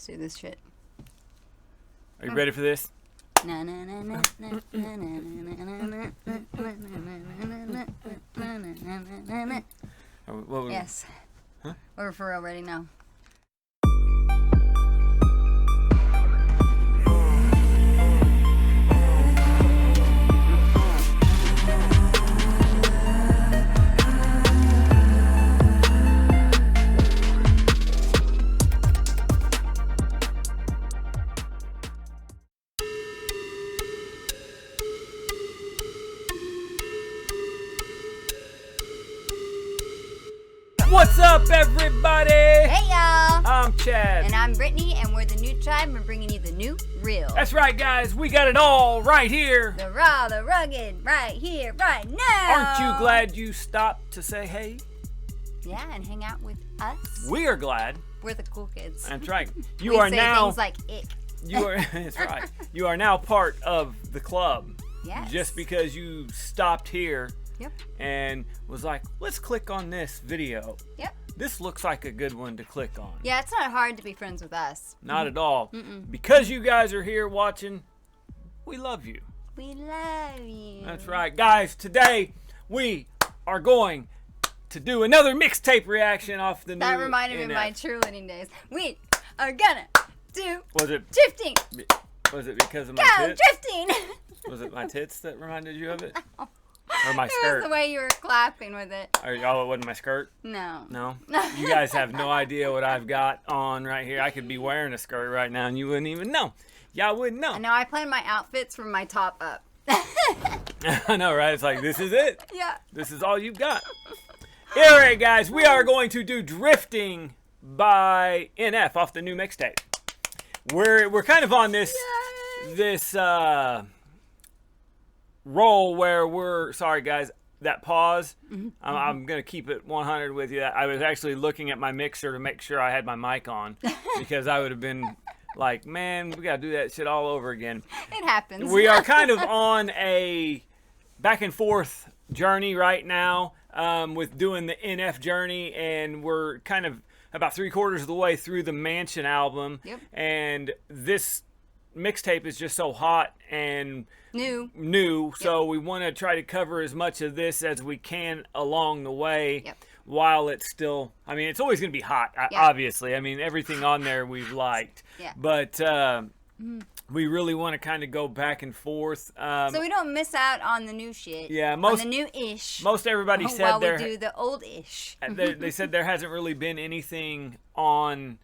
Let's do this shit. Are you ready for this? Yes. Huh? We're for real ready now. What's up, everybody? Hey, y'all. I'm Chad. And I'm Brittany, and we're the new tribe, and we're bringing you the new real. That's right, guys. We got it all right here. The raw, the rugged, right here, right now. Aren't you glad you stopped to say hey? Yeah, and hang out with us. We are glad. We're the cool kids. That's right. You we are say now. things like ick. You are. That's right. You are now part of the club. Yes. Just because you stopped here. Yep. And was like, let's click on this video. Yep. This looks like a good one to click on. Yeah, it's not hard to be friends with us. Not at all. Because you guys are here watching, we love you. We love you. That's right. Guys, today we are going to do another mixtape reaction off the new That reminded me of my cheerleading days. We are gonna do drifting. Was it because of my tits? Drifting. Was it my tits that reminded you of it? Or my It skirt? was the way you were clapping with it. Oh, it wasn't my skirt? No. No? You guys have no idea what I've got on right here. I could be wearing a skirt right now and you wouldn't even know. Y'all wouldn't know. I know, I plan my outfits from my top up. I know, right? It's like, this is it. Yeah. This is all you've got. All right, guys. We are going to do Drifting by NF off the new mixtape. We're kind of on this roll where we're sorry guys, that pause, I'm gonna keep it 100 with you. I was actually looking at my mixer to make sure I had my mic on because I would have been like, man, we gotta do that shit all over again. It happens. We are kind of on a back and forth journey right now with doing the NF journey, and we're kind of about 3/4 of the way through the Mansion album. Yep. And this mixtape is just so hot and new, so we want to try to cover as much of this as we can along the way while it's still, I mean, it's always going to be hot, obviously. I mean, everything on there we've liked, but we really want to kind of go back and forth. So we don't miss out on the new shit. Yeah, on the new-ish. Most everybody said while we do the old-ish. they said there hasn't really been anything on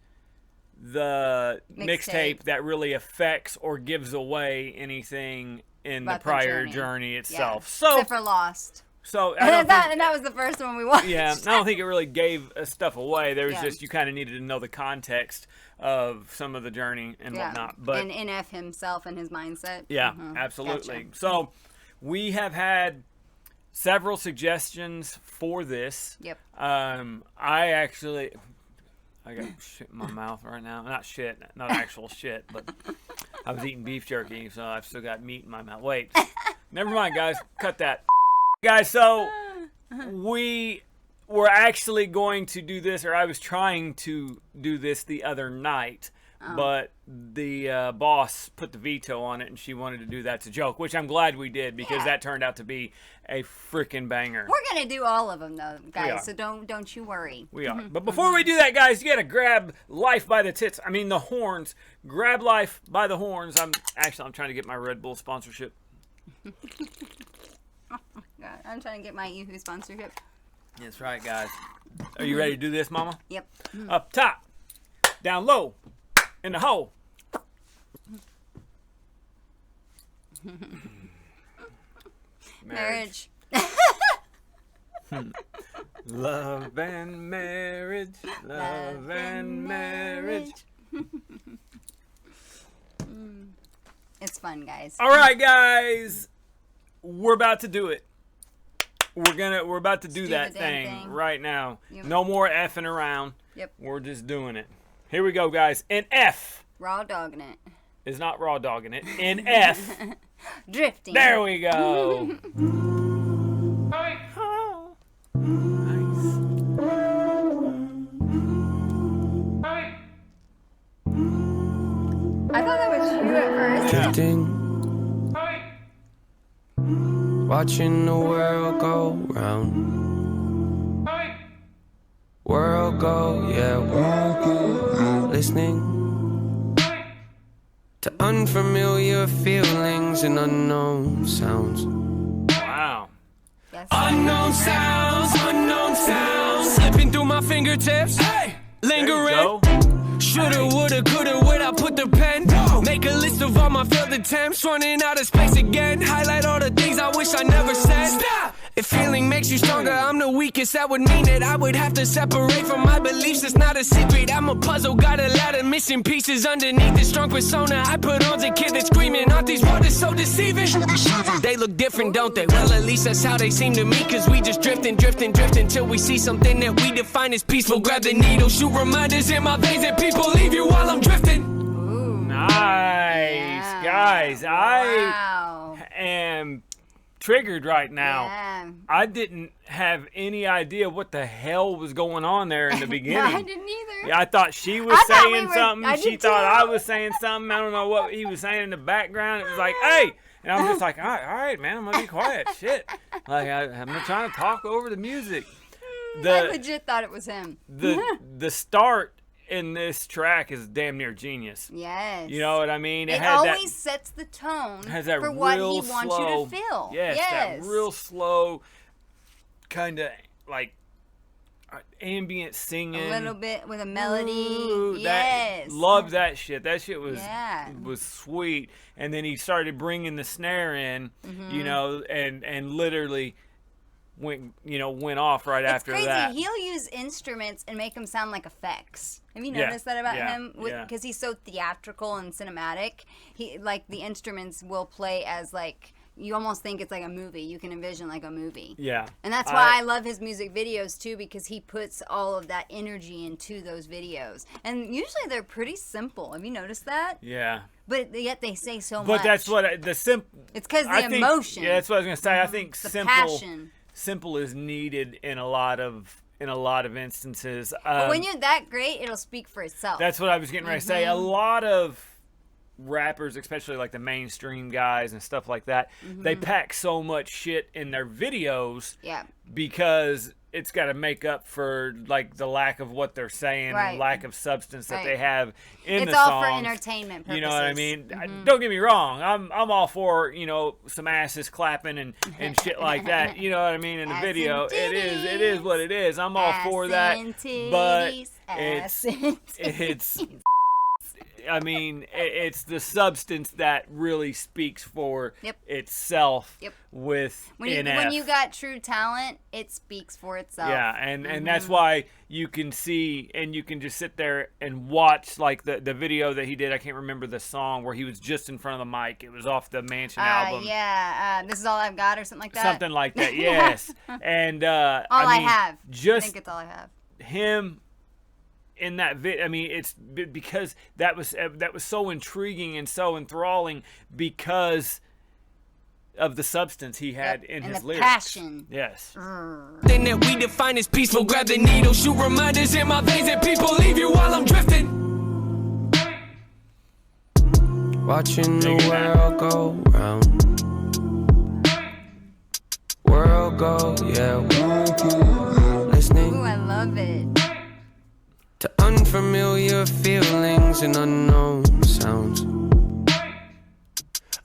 the mixtape that really affects or gives away anything in the prior journey itself. Yeah. So, except for Lost. So and that was the first one we watched. Yeah, I don't think it really gave stuff away. There was just, you kind of needed to know the context of some of the journey and whatnot. But and NF himself and his mindset. Yeah, absolutely. Gotcha. So we have had several suggestions for this. Yep. I got shit in my mouth right now. Not shit, not actual shit, but I was eating beef jerky, so I've still got meat in my mouth. Wait, never mind, guys. Cut that. Guys, so we were actually going to do this, or I was trying to do this the other night, but the boss put the veto on it, and she wanted to do That's a Joke, which I'm glad we did, because that turned out to be a freaking banger. We're going to do all of them, though, guys, so don't you worry. We are. But before we do that, guys, you got to grab life by the tits. I mean, the horns. Grab life by the horns. I'm trying to get my Red Bull sponsorship. Oh, God. I'm trying to get my Yoo-Hoo sponsorship. That's right, guys. Are you ready to do this, Mama? Yep. Up top, down low, in the hole. Marriage. Love and marriage. Love and marriage. It's fun, guys. All right, guys. We're about to do it. We're about to do that thing right now. Yep. No more effing around. Yep. We're just doing it. Here we go, guys. An F. Raw dogging it. Is not raw dogging it. An F. Drifting. There we go. Nice. I thought that was you at first. Drifting, watching the world go round. World go, yeah, world go. Listening to unfamiliar feelings and unknown sounds. Wow. Yes. Unknown sounds, slipping through my fingertips. Hey, lingering. Shoulda, woulda, coulda, would I put the pen? Make a list of all my failed attempts, running out of space again. Highlight all the things I wish I never said. Stop! If feeling makes you stronger, I'm the weakest. That would mean that I would have to separate from my beliefs. It's not a secret. I'm a puzzle, got a lot of missing pieces underneath this strong persona I put on's a kid that's screaming. Aren't these words so deceiving? They look different, don't they? Well, at least that's how they seem to me. Cause we just drifting till we see something that we define as peaceful. Grab the needle, shoot reminders in my veins, and people leave you while I'm drifting. Ooh. Nice. Yeah. Guys, Wow. I am triggered right now. Yeah. I didn't have any idea what the hell was going on there in the beginning. No, I didn't either. Yeah, I thought she was I thought saying we were- something. I She did thought too. I was saying something. I don't know what he was saying in the background. It was like, hey. And I'm just like, all right, man, I'm going to be quiet. Shit. Like, I'm not trying to talk over the music. I legit thought it was him. The start in this track is damn near genius. Yes. You know what I mean? It had always sets the tone has that for what real he wants slow, you to feel. Yes, that real slow, kind of like ambient singing. A little bit with a melody. Ooh, Yes. Love that shit. That shit was Yeah. was sweet. And then he started bringing the snare in, Mm-hmm. you know, and literally went off right It's after crazy. that. He'll use instruments and make them sound like effects. Have you Yeah. noticed that about Yeah. him? Yeah. Because he's so theatrical and cinematic. He like the instruments will play as like you almost think it's like a movie. You can envision like a movie. Yeah. And that's why I love his music videos too, because he puts all of that energy into those videos. And usually they're pretty simple. Have you noticed that? Yeah. But yet they say so much. But that's what It's because the emotion. Yeah, that's what I was gonna say. I think the simple. passion. Simple is needed in a lot of instances. But when you're that great, it'll speak for itself. That's what I was getting ready to say. A lot of rappers, especially like the mainstream guys and stuff like that, they pack so much shit in their videos Yeah. because it's got to make up for like the lack of what they're saying, Right. and lack of substance that Right. they have in It's the all songs. for entertainment purposes. You know what I mean? Don't get me wrong. I'm all for, some asses clapping and shit like that. You know what I mean? In the Ass video, and it is what it is. I'm all for that. Ass and titties, But ass and it's I mean, it's the substance that really speaks for Yep. itself Yep. with when NF. you got true talent, it speaks for itself. Yeah, and that's why you can see and you can just sit there and watch like the video that he did. I can't remember the song where he was just in front of the mic. It was off the Mansion album. Yeah, This Is All I've Got or something like that. Something like that, yes. And All I have. I just think it's all I have. him in that vid. I mean, it's because that was so intriguing and so enthralling because of the substance he had in and his the lyrics. passion. Yes. Thing that we define as peaceful. Grab the needle, shoot reminders in my veins, and people leave you while I'm drifting. Watching the world go round. World go, yeah, world go. Listening Ooh, I love it. to unfamiliar feelings and unknown sounds.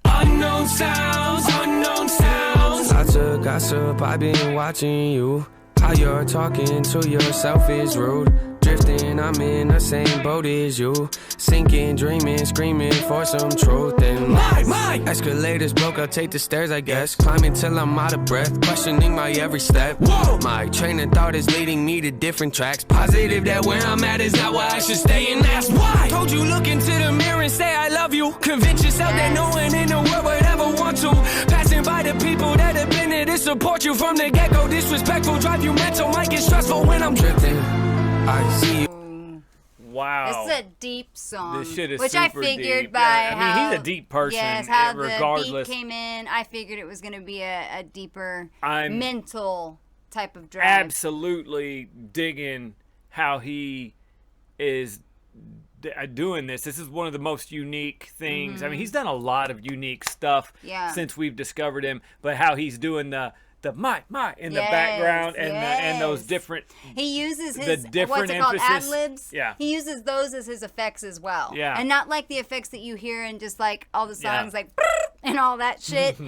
Unknown sounds, unknown sounds. Lots of gossip, I've been watching you. How you're talking to yourself is rude. Drifting, I'm in the same boat as you. Sinking, dreaming, screaming for some truth. And my escalators broke, I'll take the stairs, I guess. Climbing till I'm out of breath, questioning my every step. Whoa! My train of thought is leading me to different tracks. Positive that where I'm at is not where I should stay, and that's why. Told you look into the mirror and say I love you. Convince yourself that no one in the world would ever want to. Passing by the people that have been there to support you from the get-go. Disrespectful, drive you mental, might get stressful when I'm drifting. I see you. Wow. This is a deep song. This shit is which I super figured deep. by Yeah, I mean, how he's a deep person, Yes, how regardless. the beat came in. I figured it was going to be a deeper I'm mental type of drive. Absolutely digging how he is doing this. This is one of the most unique things. I mean, he's done a lot of unique stuff since we've discovered him, but how he's doing the my in the background and those different. He uses his the different what's it called, emphasis. ad-libs. Yeah. He uses those as his effects as well. Yeah. And not like the effects that you hear in just like all the songs like and all that shit.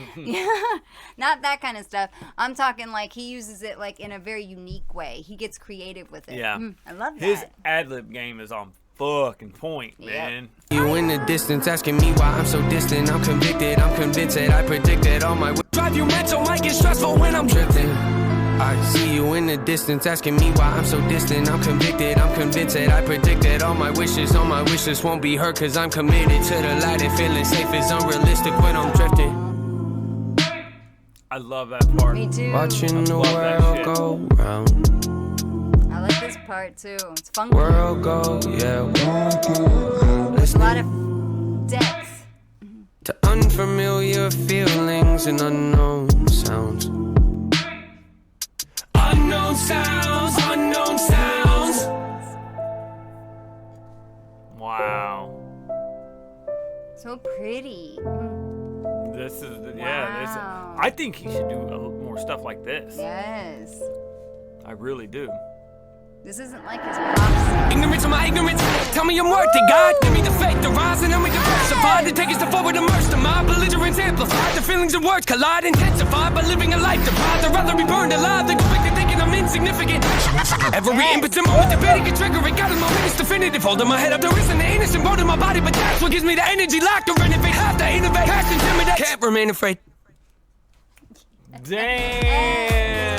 Not that kind of stuff. I'm talking like he uses it like in a very unique way. He gets creative with it. Yeah. I love that. His ad-lib game is on fucking point, man. You in the distance asking me why I'm so distant. I'm convicted, I'm convinced that I predicted all my drive you mental might get stressful when I'm drifting. I see you in the distance asking me why I'm so distant. I'm convicted, I'm convinced that I predicted all my wishes won't be hurt cause I'm committed to the light and feeling safe is unrealistic when I'm drifting. I love that part. Me too. Watching the love that world shit. go round. I like this part too. It's funky. World go, yeah. There's a lot of depth. To unfamiliar feelings and unknown sounds. Unknown sounds, unknown sounds. Wow. So pretty. This is Wow. I think he should do more stuff like this. Yes. I really do. This isn't like his pop. Ignorance of my ignorance. Tell me I'm worth it, God. Give me the faith to rise and help me to survive. To take us to forward, immerse the mind. Belligerence amplified. The feelings and words collide, intensified by living a life deprived. I'd rather be burned alive than convicted, thinking I'm insignificant. Every impotent moment debating can trigger it. Got in my minutes definitive. Holding my head up, there isn't the innocent bone in my body, but that's what gives me the energy. Lack to renovate, have to innovate, have to intimidate. Can't remain afraid. Damn.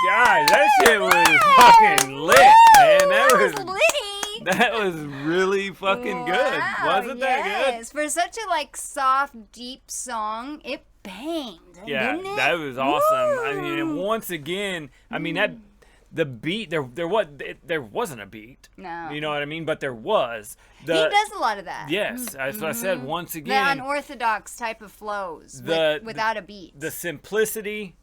Guys, that shit was fucking lit, man. That was really fucking good. Wasn't that good? For such a like soft, deep song, it banged. Yeah, didn't it? that was awesome. I mean, Woo. once again, I mean that the beat there wasn't a beat. No. You know what I mean? But there was. He does a lot of that. Yes, that's what I said. Once The again, unorthodox type of flows without a beat. the simplicity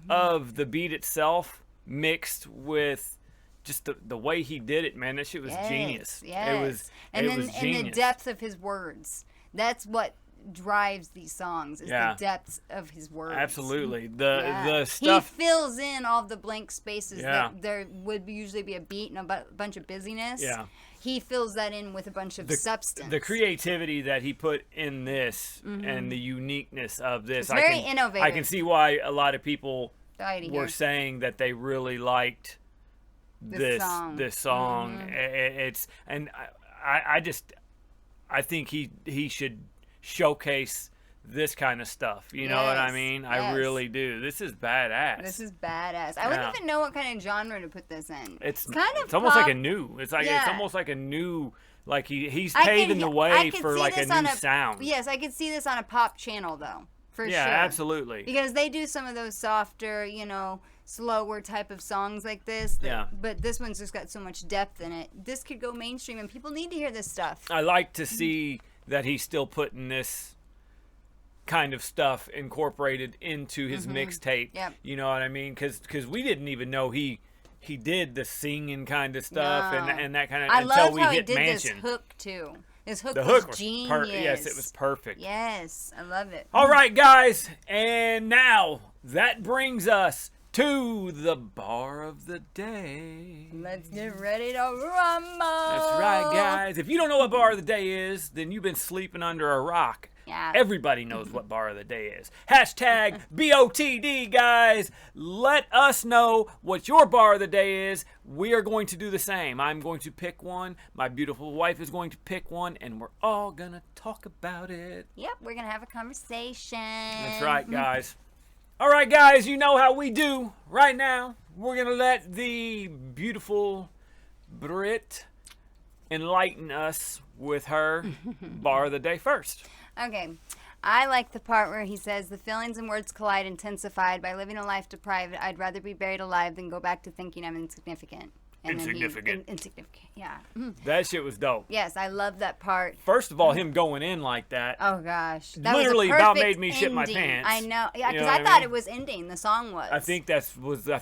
of the beat itself mixed with just the way he did it, man. That shit was genius. Yes. It was and it then was genius. and the depth of his words. That's what drives these songs is the depth of his words. Absolutely. The stuff he fills in all the blank spaces Yeah. that there would usually be a beat and a bunch of busyness. Yeah. He fills that in with a bunch of substance. The creativity that he put in this and the uniqueness of this. It's very innovative. I can see why a lot of people Alrighty, were here. saying that they really liked this song. It's and I think he should showcase this kind of stuff. You know what I Yes, mean? yes. I really do. This is badass. This is badass. I wouldn't even know what kind of genre to put this in. It's kind of it's almost like pop. a new. It's like it's almost like a new. Like he's I paving the I way could for see like a this new on sound. Yes, I could see this on a pop channel though, for Yeah, sure. absolutely. Because they do some of those softer, slower type of songs like this. Yeah. But this one's just got so much depth in it. This could go mainstream, and people need to hear this stuff. I like to see that he's still putting this kind of stuff incorporated into his mixtape. Yep. You know what I mean? Because we didn't even know he did the singing kind of stuff No. and that kind of I until love we how he hit did Mansion. this hook too. This hook The was hook was genius. yes, it was perfect. Yes, I love it. All right, guys, and now that brings us to the bar of the day. Let's get ready to rumble. That's right, guys. If you don't know what bar of the day is, then you've been sleeping under a rock. Yeah. Everybody knows what bar of the day is. Hashtag BOTD, guys. Let us know what your bar of the day is. We are going to do the same. I'm going to pick one. My beautiful wife is going to pick one, and we're all going to talk about it. Yep, we're going to have a conversation. That's right, guys. All right, guys, you know how we do. Right now, we're going to let the beautiful Brit enlighten us with her bar of the day first. Okay. I like the part where he says, the feelings and words collide intensified. By living a life deprived, I'd rather be buried alive than go back to thinking I'm insignificant. And insignificant. Insignificant. Yeah. Mhm. That shit was dope. Yes, I love that part. First of all, him going in like that. Oh gosh, that literally was a about perfect made me shit my ending. pants. I know, yeah, You know because what I I thought mean? it was ending. The song was. I think that was the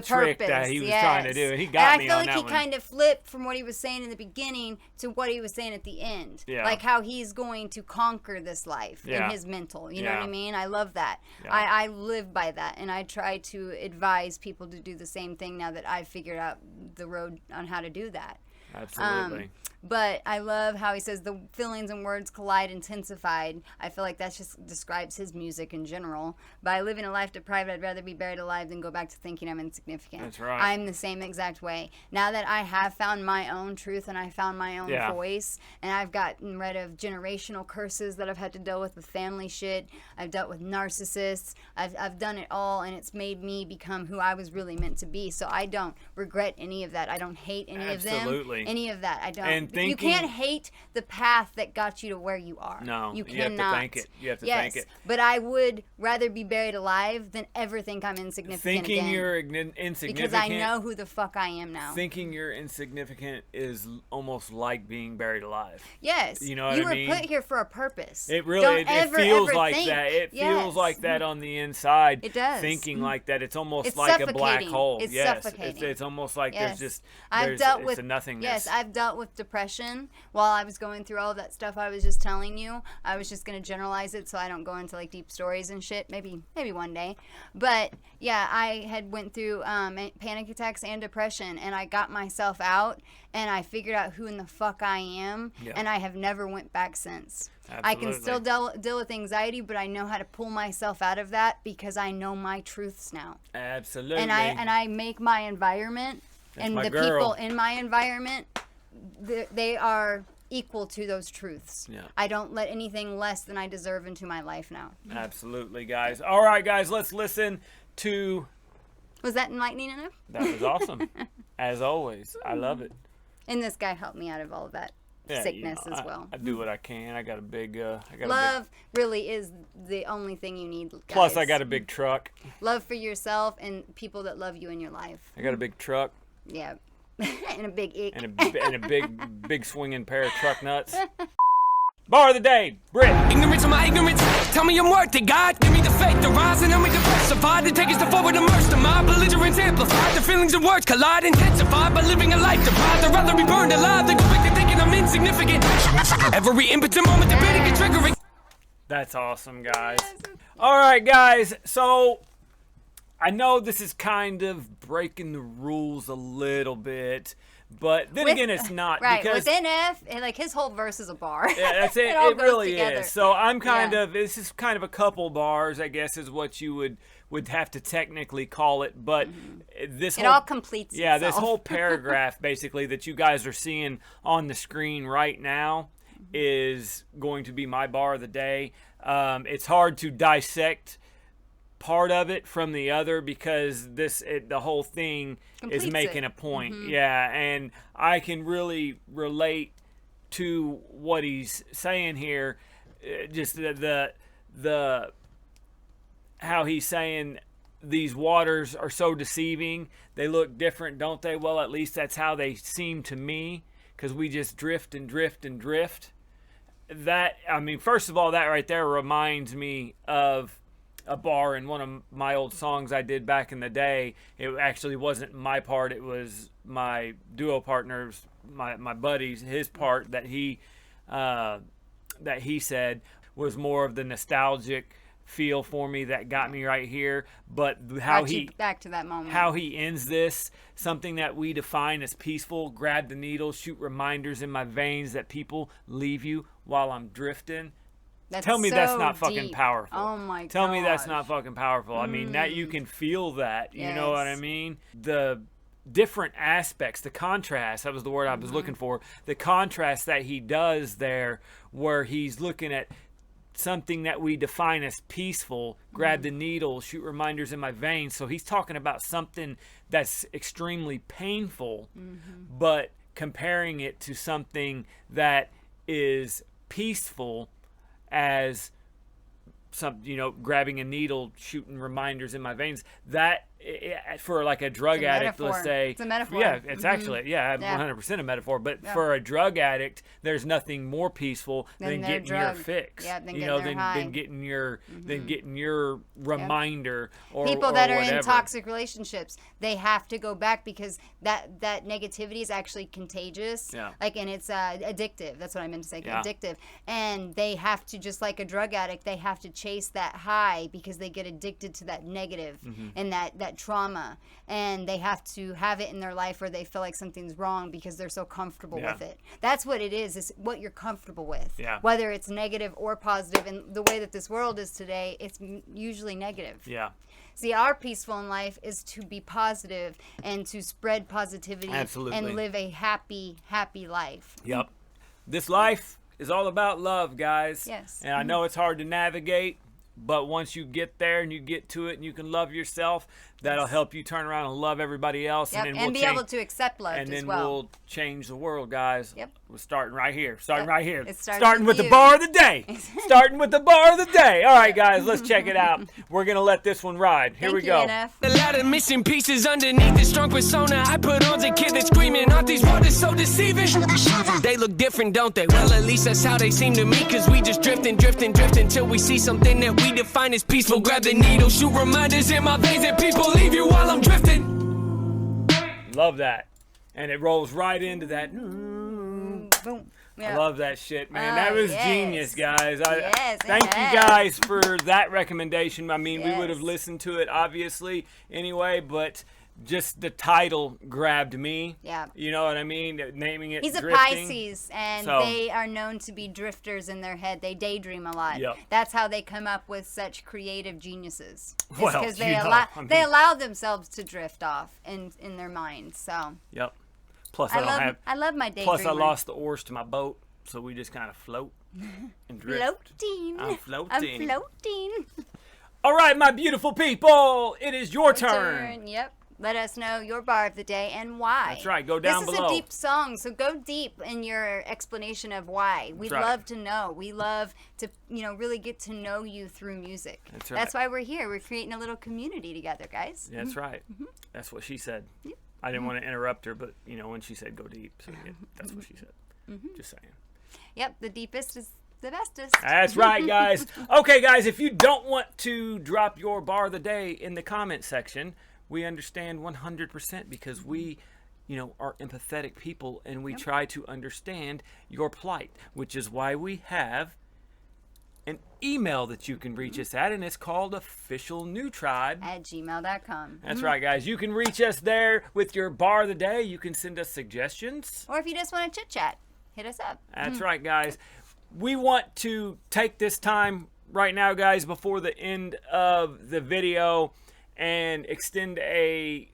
trick purpose, that he was yes. trying to do, and he got me and I on feel that like he one. kind of flipped from what he was saying in the beginning to what he was saying at the end. Yeah. Like how he's going to conquer this life Yeah. in his mental. You know Yeah. what I mean? I love that. Yeah. I live by that, and I try to advise people to do the same thing now that I've figured out the road on how to do that. Absolutely. But I love how he says the feelings and words collide, intensified. I feel like that just describes his music in general. By living a life deprived, I'd rather be buried alive than go back to thinking I'm insignificant. That's right. I'm the same exact way. Now that I have found my own truth and I found my own Yeah. voice, and I've gotten rid of generational curses that I've had to deal with family shit. I've dealt with narcissists. I've done it all, and it's made me become who I was really meant to be. So I don't regret any of that. I don't hate any of them. Absolutely. Any of that. I don't. And You thinking- can't hate the path that got you to where you are. No, you you have to cannot. thank it. You have to yes, thank it. But I would rather be buried alive than ever think I'm insignificant Thinking again. you're insignificant. Because I know who the fuck I am now. Thinking you're insignificant is almost like being buried alive. Yes. You know what you I were mean? put here for a purpose. It really Don't it ever, feels ever like think. that. It Yes. feels like that on the inside. It does. Thinking like that. It's almost It's like a black suffocating. hole. It's yes. suffocating. It's almost like Yes. there's I've dealt with a nothingness. Yes, I've dealt with depression while I was going through all that stuff I was just telling you. I was just gonna generalize it so I don't go into like deep stories and shit. Maybe one day. But yeah, I had went through panic attacks and depression, and I got myself out, and I figured out who in the fuck I am, Yeah. and I have never went back since. Absolutely. I can still deal with anxiety, but I know how to pull myself out of that because I know my truths now. Absolutely. And I make my environment and my the girl. people in my environment, they are equal to those truths. Yeah. I don't let anything less than I deserve into my life now. Absolutely, guys. All right, guys, let's listen to. Was that enlightening enough? That was awesome. As always, I love it. And this guy helped me out of all of that Yeah, sickness you know, as well. I do what I can. I got a big. Love really is the only thing you need, guys. Plus, I got a big truck. Love for yourself and people that love you in your life. I got a big truck Yeah. And a big ick. and a big swinging pair of truck nuts. Bar of the day, Brit. Ignorance of my ignorance. Tell me I'm worth it, God. Give me the faith to rise and help me to persevere. To take us to forward, immerse the mind. Belligerence amplified. The feelings and words collide, intensified by living a life deprived. I'd rather be burned alive than go back to thinking I'm insignificant. Every impotent moment debating and triggering. That's awesome, guys. All right, guys. So I know this is kind of breaking the rules a little bit, but then again, it's not. Right, because with NF, like his whole verse is a bar. yeah, that's it. all It goes really together. is. So I'm kind Yeah. of. This is kind of a couple bars, I guess, is what you would have to technically call it. But this It whole, all completes yeah, this itself. whole paragraph basically that you guys are seeing on the screen right now is going to be my bar of the day. It's hard to dissect part of it from the other because the whole thing Completes is making it. a point. Yeah, and I can really relate to what he's saying here. Just the how he's saying these waters are so deceiving. They look different, don't they? Well, at least that's how they seem to me, because we just drift and drift and drift. That, I mean, first of all, that right there reminds me of a bar in one of my old songs I did back in the day. It actually wasn't my part. It was my duo partner's, my buddy's, his part that he said was more of the nostalgic feel for me that got me right here. But how Brought you he back to that moment. how he ends this, something that we define as peaceful, grab the needle, shoot reminders in my veins that people leave you while I'm drifting. That's Tell me that's so not fucking deep. powerful. Oh my god. Tell me that's not fucking powerful. I mean, that you can feel that. You know what I Yes. mean? The different aspects, the contrast, that was the word I was looking for. The contrast that he does there, where he's looking at something that we define as peaceful, grab the needle, shoot reminders in my veins. So he's talking about something that's extremely painful, but comparing it to something that is peaceful as some, grabbing a needle, shooting reminders in my veins. That for like a drug addict, let's say. It's a metaphor. Yeah, it's actually 100% a metaphor. But for a drug addict, there's nothing more peaceful than getting your fix. Yeah, than getting your reminder or people that are whatever. in toxic relationships, they have to go back because that negativity is actually contagious. Yeah. Like, and it's addictive. That's what I meant to say. Yeah. Addictive. And they have to, just like a drug addict, they have to chase that high because they get addicted to that negative and that trauma, and they have to have it in their life where they feel like something's wrong because they're so comfortable with it. That's what it is what you're comfortable with. Yeah. Whether it's negative or positive, and the way that this world is today, it's usually negative. Yeah. See, our peaceful in life is to be positive and to spread positivity. Absolutely. And live a happy, happy life. Yep. This life is all about love, guys. Yes. And I know it's hard to navigate, but once you get there and you get to it and you can love yourself, that'll help you turn around and love everybody else. Yep. And then and be able to accept love and as then well. we'll change the world, guys. Yep. We're starting right here. Starting Yep. right here. It starts Starting with with the you. bar of the day. Starting with the bar of the day. All right, guys, let's check it out. We're going to let this one ride. Here we go. NF. A lot of missing pieces underneath this strong persona I put on to kid that's screaming. Aren't these waters so deceiving? They look different, don't they? Well, at least that's how they seem to me. Cause we just drifting till we see something that we define as peaceful. Grab the needle, shoot reminders in my veins, and people leave you while I'm drifting. Love that. And it rolls right into that. Boom. I love that shit, man. That was genius, guys. Thank you yes. guys for that recommendation. I mean, we would have Yes. listened to it, obviously, anyway, but just the title grabbed me. Yeah. You know what I mean? Naming it He's a Drifting. Pisces, and So- they are known to be drifters in their head. They daydream a lot. Yep. That's how they come up with such creative geniuses. It's Well, because they you know, allow I mean- they allow themselves to drift off in their minds. So Yep. Plus, I don't have. I love my daydreamer. Plus, I lost the oars to my boat, so we just kind of float and drift. Floating. I'm floating. I'm floating. All right, my beautiful people, it is your turn. Yep. Let us know your bar of the day and why. That's right. Go down This below. is a deep song, so go deep in your explanation of why. We'd That's right. love to know. We love to, really get to know you through music. That's right. That's why we're here. We're creating a little community together, guys. That's right. That's what she said. I didn't want to interrupt her, but when she said go deep, so yeah, that's what she said. Just saying. Yep, the deepest is the bestest. That's right, guys. Okay, guys, if you don't want to drop your bar of the day in the comment section, we understand 100% because we, are empathetic people and we try to understand your plight, which is why we have an email that you can reach us at, and it's called officialnewtribe@gmail.com. That's right, guys. You can reach us there with your bar of the day. You can send us suggestions. Or if you just want to chit-chat, hit us up. That's right, guys. We want to take this time right now, guys, before the end of the video and extend a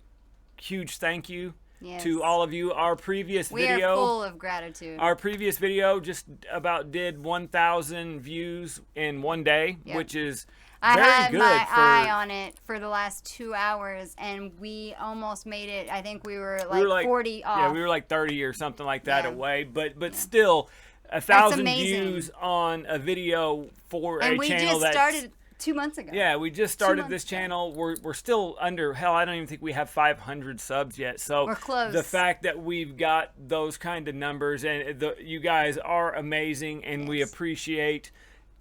huge thank you to all of you. Our previous video, we are full of gratitude. Our previous video just about did 1,000 views in one day, which is I very had good my eye on it for the last 2 hours, and we almost made it. I think we were like 40 off. Yeah, we were like 30 or something like that away, but still 1,000 views on a video for a channel and we just started 2 months ago. Yeah, we just started this channel. We're still under, hell, I don't even think we have 500 subs yet. So we're close. The fact that we've got those kind of numbers, and you guys are amazing, and we appreciate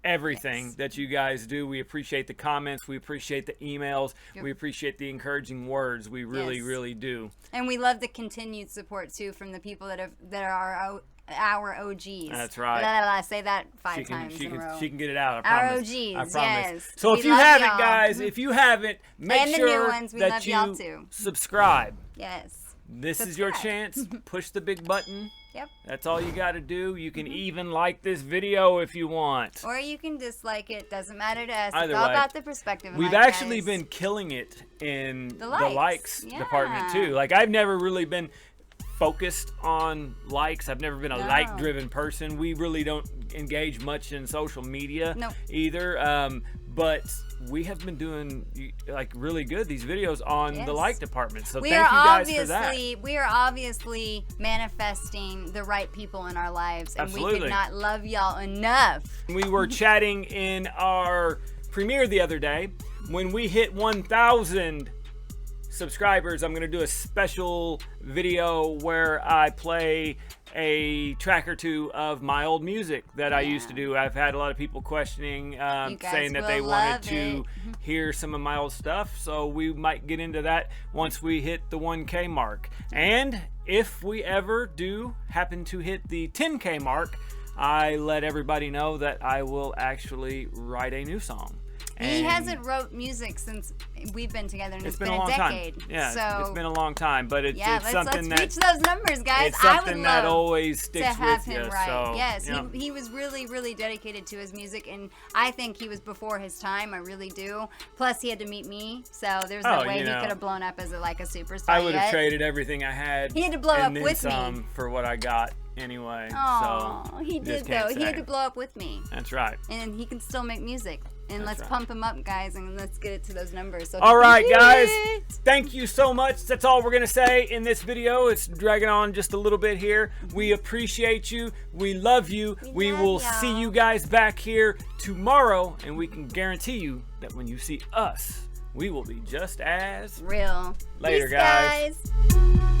everything that you guys do. We appreciate the comments. We appreciate the emails. We appreciate the encouraging words. We really, really do. And we love the continued support too from the people that are our OGs. That's right. I say that five times in a row. She can get it out. I our promise. OGs, I promise. yes. So if you haven't, guys, if you haven't, make and sure the new ones, we that love you y'all too. subscribe. Yes. This is your chance. Push the big button. Yep. That's all you got to do. You can even like this video if you want. Or you can dislike it. Doesn't matter to us. Either it's all way. about the perspective. We've actually been killing it in the likes department too. Like, I've never really been focused on likes. I've never been a like-driven person. We really don't engage much in social media either. But we have been doing like really good these videos on the like department. So thank you guys for that. We are obviously manifesting the right people in our lives, and we could not love y'all enough. We were chatting in our premiere the other day when we hit 1,000 subscribers, I'm going to do a special video where I play a track or two of my old music that I used to do. I've had a lot of people questioning, saying that they wanted to hear some of my old stuff, so we might get into that once we hit the 1K mark. And if we ever do happen to hit the 10K mark, I let everybody know that I will actually write a new song. He hasn't wrote music since we've been together, and it's been a long decade. Time. Yeah, so, it's been a long time, but it's something let's reach those numbers, guys. It's something that always sticks to have with him you. right. So, yes, you know. he was really, really dedicated to his music, and I think he was before his time. I really do. Plus, he had to meet me, so there's no way he could have blown up as a superstar. I would have traded everything I had. He had to blow up and then with some me for what I got anyway. Oh, so he did though. He had to blow up with me. That's right. And he can still make music. And let's pump him up, guys, and let's get it to those numbers. So all right, guys. Thank you so much. That's all we're going to say in this video. It's dragging on just a little bit here. We appreciate you. We love you. We will see you guys back here tomorrow, and we can guarantee you that when you see us, we will be just as real. Later, Peace, guys.